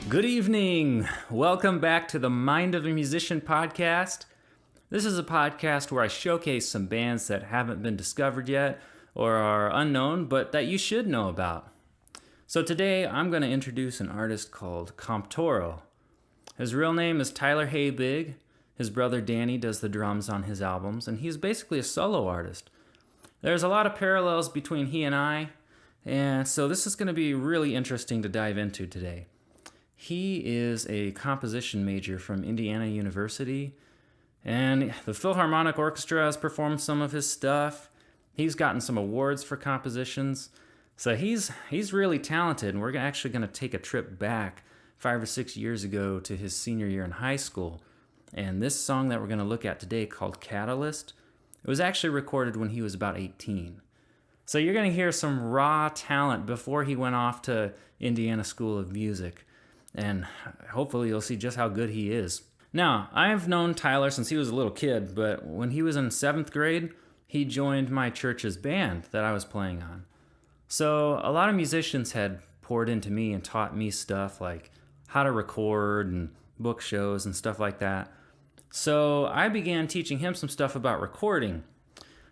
Good evening. Welcome back to the Mind of a Musician podcast. This is a podcast where I showcase some bands that haven't been discovered yet or are unknown, but that you should know about. So today I'm going to introduce an artist called Komptoro. His real name is Tyler Haybig. His brother Danny does the drums on his albums, and he's basically a solo artist. There's a lot of parallels between he and I, and so this is going to be really interesting to dive into today. He is a composition major from Indiana University, and the Philharmonic Orchestra has performed some of his stuff. He's gotten some awards for compositions, so he's really talented, and we're actually going to take a trip back 5 or 6 years ago to his senior year in high school. And this song that we're going to look at today, called Catalyst, it was actually recorded when he was about 18. So you're going to hear some raw talent before he went off to Indiana School of Music. And hopefully you'll see just how good he is. Now, I've known Tyler since he was a little kid, but when he was in 7th grade, he joined my church's band that I was playing on. So a lot of musicians had poured into me and taught me stuff like how to record and book shows and stuff like that. So I began teaching him some stuff about recording.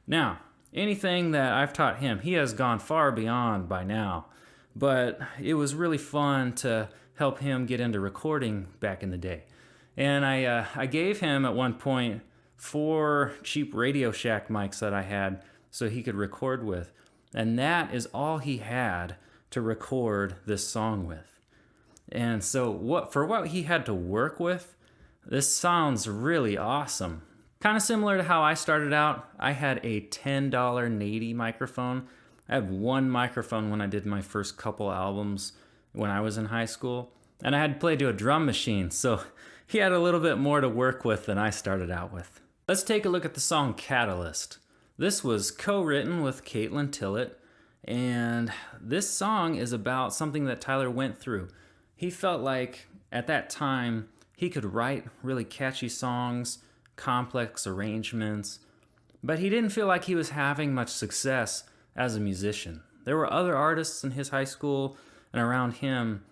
Now, anything that I've taught him, he has gone far beyond by now. But it was really fun to help him get into recording back in the day. And I gave him at one point 4 cheap Radio Shack mics that I had so he could record with. And that is all he had to record this song with. And so for what he had to work with, this sounds really awesome. Kind of similar to how I started out. I had a $10 Nady microphone. I had one microphone when I did my first couple albums when I was in high school, and I had to play to a drum machine, so he had a little bit more to work with than I started out with. Let's take a look at the song Catalyst. This was co-written with Caitlin Tillett, and this song is about something that Tyler went through. He felt like at that time he could write really catchy songs, complex arrangements, but he didn't feel like he was having much success as a musician. There were other artists in his high school and around him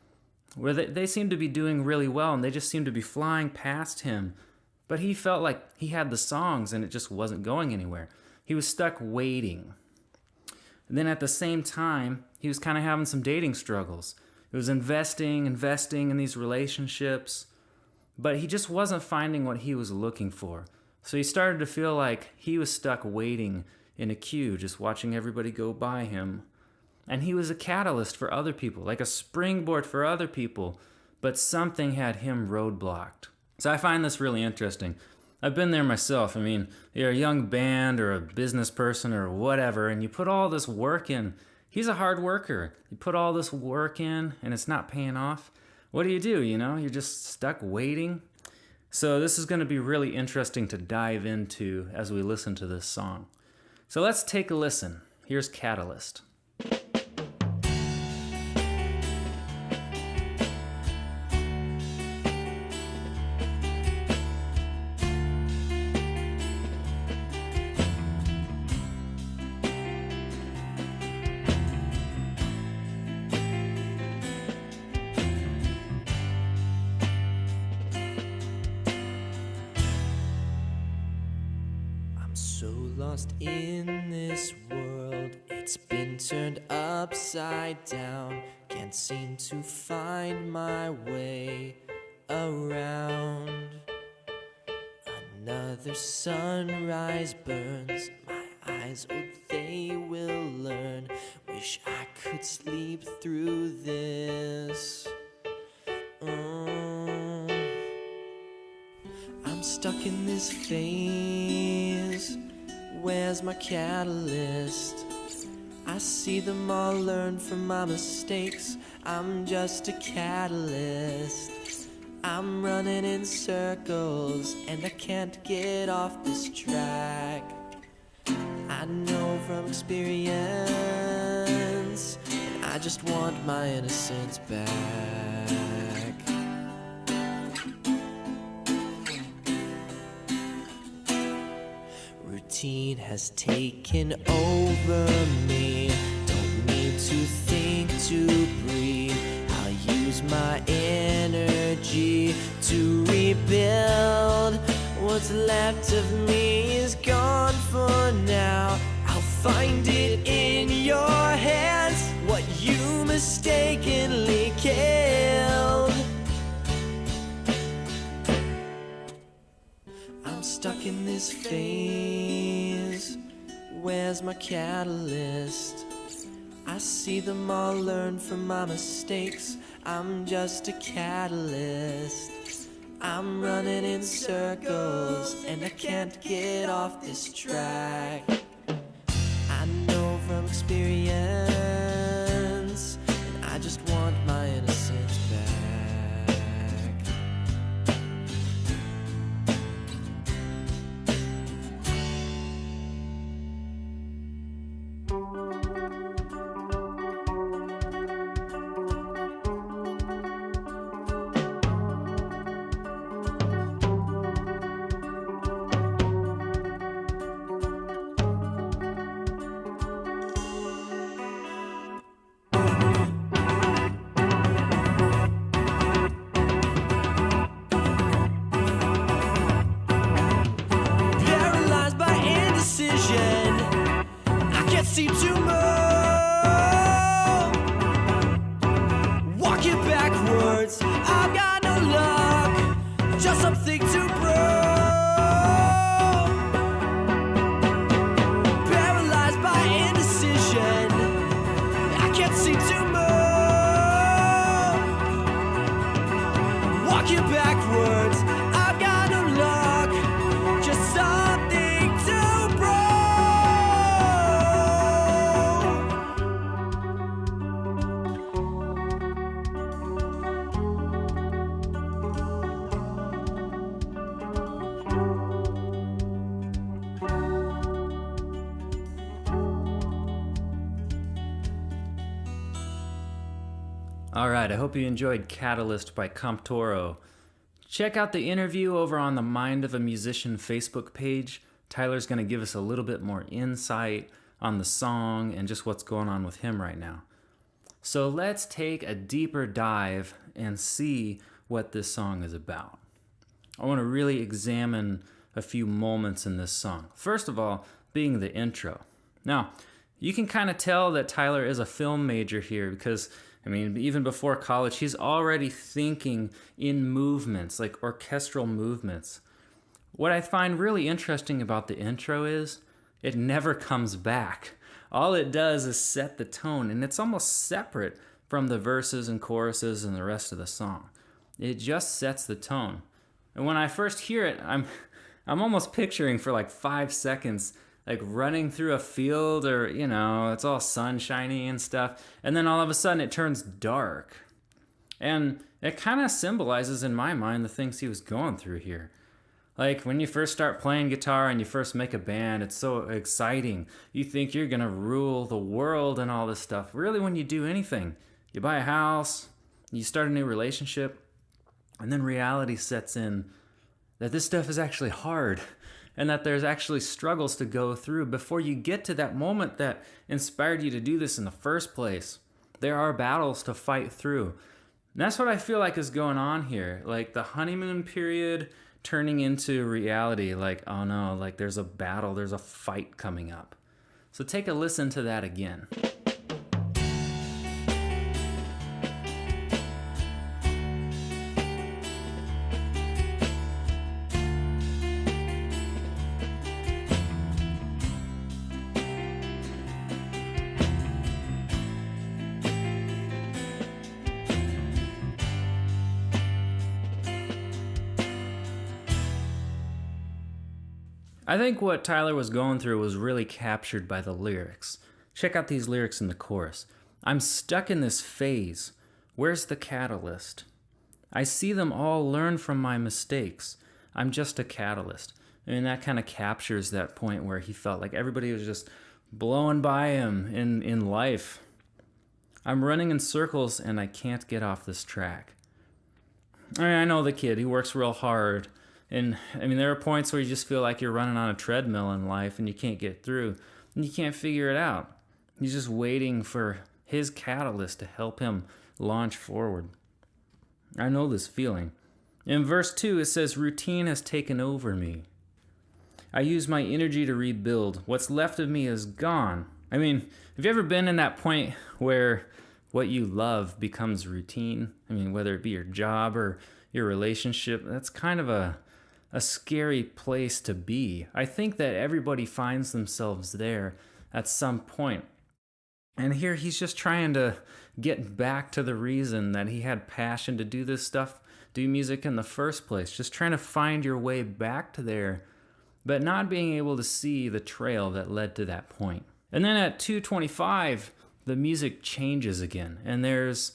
where they seemed to be doing really well, and they just seemed to be flying past him. But he felt like he had the songs and it just wasn't going anywhere. He was stuck waiting. And then at the same time, he was kind of having some dating struggles. He was investing in these relationships, but he just wasn't finding what he was looking for. So he started to feel like he was stuck waiting in a queue, just watching everybody go by him. And he was a catalyst for other people, like a springboard for other people, but something had him roadblocked. So I find this really interesting. I've been there myself. I mean, you're a young band or a business person or whatever, and you put all this work in. He's a hard worker. You put all this work in, and it's not paying off. What do? You're just stuck waiting. So this is going to be really interesting to dive into as we listen to this song. So let's take a listen. Here's Catalyst. So lost in this world, it's been turned upside down. Can't seem to find my way around. Another sunrise burns my eyes, oh they will learn. Wish I could sleep through this. I'm stuck in this phase. Where's my catalyst? I see them all, learn from my mistakes. I'm just a catalyst. I'm running in circles and I can't get off this track. I know from experience, and I just want my innocence back. routine has taken over me. Don't need to think to breathe. I'll use my energy to rebuild. What's left of me is gone for now. I'll find it in your hands, what you mistakenly killed. I'm stuck in this phase. Where's my catalyst? I see them all, learn from my mistakes. I'm just a catalyst. I'm running in circles and I can't get off this track. I know from experience, and I just want my innocence back. I can't see tomorrow. Walking backwards, I've got no luck. Just something to grow. Paralyzed by indecision, I can't see tomorrow. Walking backwards, I've got no luck. Just something to grow. Alright, I hope you enjoyed Catalyst by Komptoro. Check out the interview over on the Mind of a Musician Facebook page. Tyler's going to give us a little bit more insight on the song and just what's going on with him right now. So let's take a deeper dive and see what this song is about. I want to really examine a few moments in this song. First of all, being the intro. Now, you can kind of tell that Tyler is a film major here because, even before college, he's already thinking in movements, like orchestral movements. What I find really interesting about the intro is it never comes back. All it does is set the tone, and it's almost separate from the verses and choruses and the rest of the song. It just sets the tone. And when I first hear it, I'm almost picturing for like 5 seconds like running through a field or, it's all sunshiny and stuff. And then all of a sudden it turns dark. And it kind of symbolizes in my mind the things he was going through here. Like when you first start playing guitar and you first make a band, it's so exciting. You think you're going to rule the world and all this stuff. Really, when you do anything, you buy a house, you start a new relationship, and then reality sets in that this stuff is actually hard. And that there's actually struggles to go through before you get to that moment that inspired you to do this in the first place. There are battles to fight through. And that's what I feel like is going on here. Like the honeymoon period turning into reality. Like, oh no, like there's a battle, there's a fight coming up. So take a listen to that again. I think what Tyler was going through was really captured by the lyrics. Check out these lyrics in the chorus. I'm stuck in this phase. Where's the catalyst? I see them all, learn from my mistakes. I'm just a catalyst. That kind of captures that point where he felt like everybody was just blowing by him in life. I'm running in circles and I can't get off this track. I know the kid, he works real hard. And I mean, there are points where you just feel like you're running on a treadmill in life and you can't get through and you can't figure it out. He's just waiting for his catalyst to help him launch forward. I know this feeling. In verse 2, it says, routine has taken over me. I use my energy to rebuild. What's left of me is gone. I mean, have you ever been in that point where what you love becomes routine? I mean, whether it be your job or your relationship, that's kind of a scary place to be. I think that everybody finds themselves there at some point. And here he's just trying to get back to the reason that he had passion to do this stuff, do music in the first place. Just trying to find your way back to there, but not being able to see the trail that led to that point. And then at 2:25, the music changes again, and there's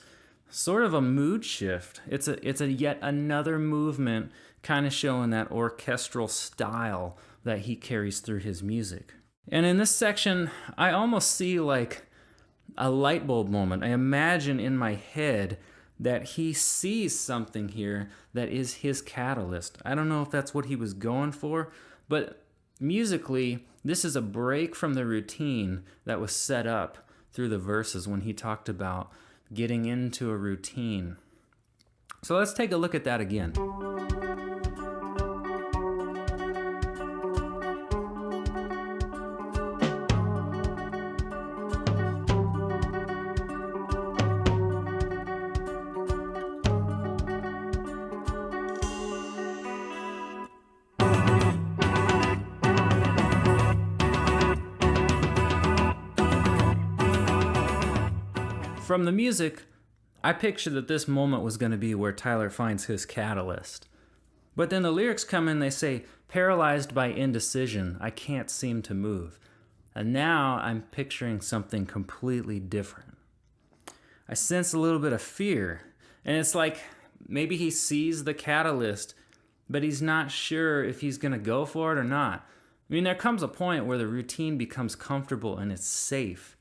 sort of a mood shift. It's a yet another movement, kind of showing that orchestral style that he carries through his music. And in this section, I almost see like a light bulb moment. I imagine in my head that he sees something here that is his catalyst. I don't know if that's what he was going for, but musically, this is a break from the routine that was set up through the verses when he talked about getting into a routine. So let's take a look at that again. From the music, I pictured that this moment was going to be where Tyler finds his catalyst. But then the lyrics come in, they say, paralyzed by indecision, I can't seem to move. And now I'm picturing something completely different. I sense a little bit of fear, and it's like maybe he sees the catalyst, but he's not sure if he's going to go for it or not. I mean, there comes a point where the routine becomes comfortable and it's safe.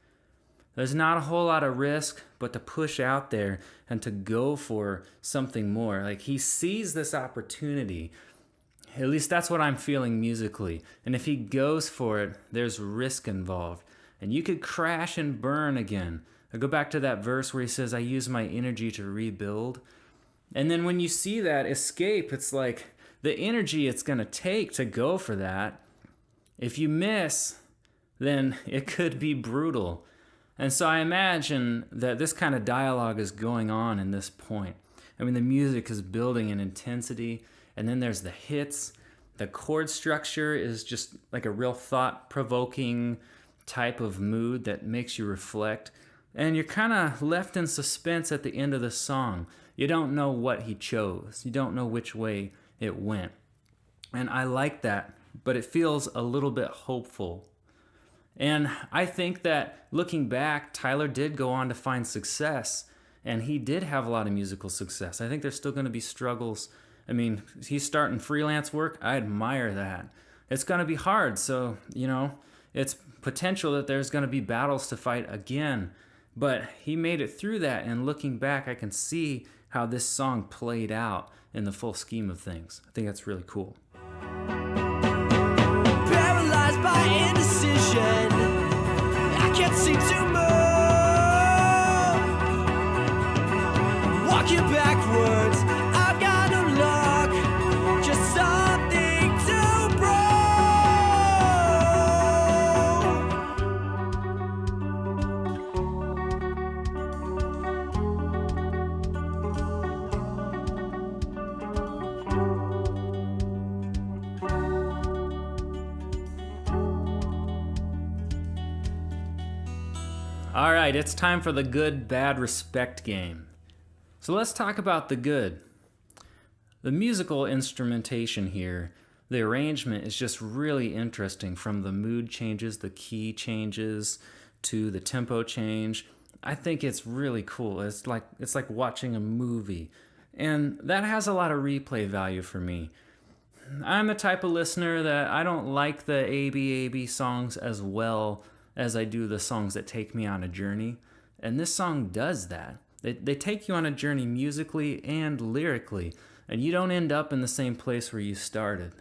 There's not a whole lot of risk, but to push out there and to go for something more. Like he sees this opportunity. At least that's what I'm feeling musically. And if he goes for it, there's risk involved. And you could crash and burn again. I go back to that verse where he says, I use my energy to rebuild. And then when you see that escape, it's like the energy it's going to take to go for that. If you miss, then it could be brutal. And so I imagine that this kind of dialogue is going on in this point. I mean, the music is building in intensity, and then there's the hits. The chord structure is just like a real thought-provoking type of mood that makes you reflect. And you're kind of left in suspense at the end of the song. You don't know what he chose. You don't know which way it went. And I like that, but it feels a little bit hopeful. And I think that looking back, Tyler did go on to find success, and he did have a lot of musical success. I think there's still going to be struggles. I mean, he's starting freelance work. I admire that. It's going to be hard, so, it's potential that there's going to be battles to fight again. But he made it through that, and looking back, I can see how this song played out in the full scheme of things. I think that's really cool. Paralyzed by indecision, I can't seem to move. Walking backwards, I've got no luck, just something to prove. All right, it's time for the good, bad, respect game. So let's talk about the good. The musical instrumentation here, the arrangement is just really interesting, from the mood changes, the key changes, to the tempo change. I think it's really cool. It's like watching a movie. And that has a lot of replay value for me. I'm the type of listener that I don't like the ABAB songs as well as I do the songs that take me on a journey. And this song does that. They take you on a journey musically and lyrically. and you don't end up in the same place where you started.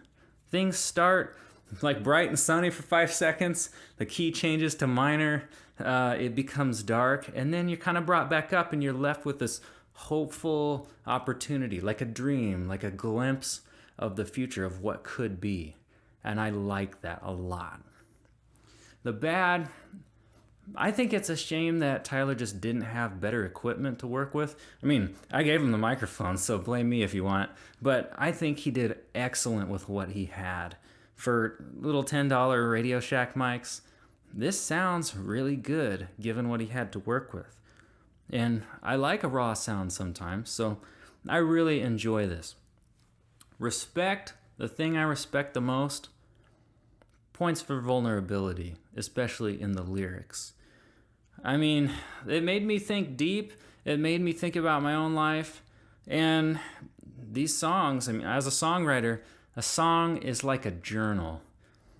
Things start like bright and sunny for 5 seconds, the key changes to minor, it becomes dark, and then you're kind of brought back up and you're left with this hopeful opportunity, like a dream, like a glimpse of the future of what could be. And I like that a lot. The bad, I think it's a shame that Tyler just didn't have better equipment to work with. I mean, I gave him the microphone, so blame me if you want, but I think he did excellent with what he had. For little $10 Radio Shack mics, this sounds really good given what he had to work with. And I like a raw sound sometimes, so I really enjoy this. Respect, the thing I respect the most, points for vulnerability, especially in the lyrics. I mean, it made me think deep, it made me think about my own life, and these songs, I mean, as a songwriter, a song is like a journal.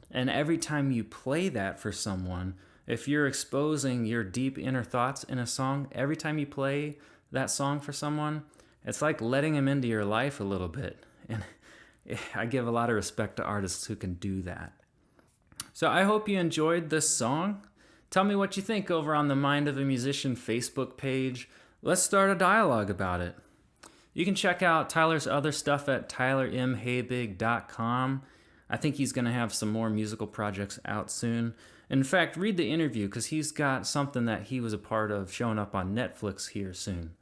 And every time you play that for someone, if you're exposing your deep inner thoughts in a song, every time you play that song for someone, it's like letting them into your life a little bit. And I give a lot of respect to artists who can do that. So I hope you enjoyed this song. Tell me what you think over on the Mind of a Musician Facebook page. Let's start a dialogue about it. You can check out Tyler's other stuff at tylermhabig.com. I think he's going to have some more musical projects out soon. In fact, read the interview because he's got something that he was a part of showing up on Netflix here soon.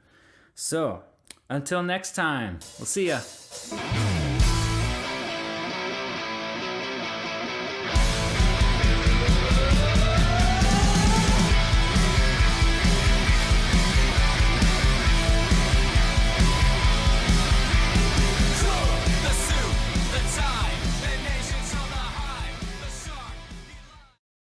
So, until next time, we'll see ya.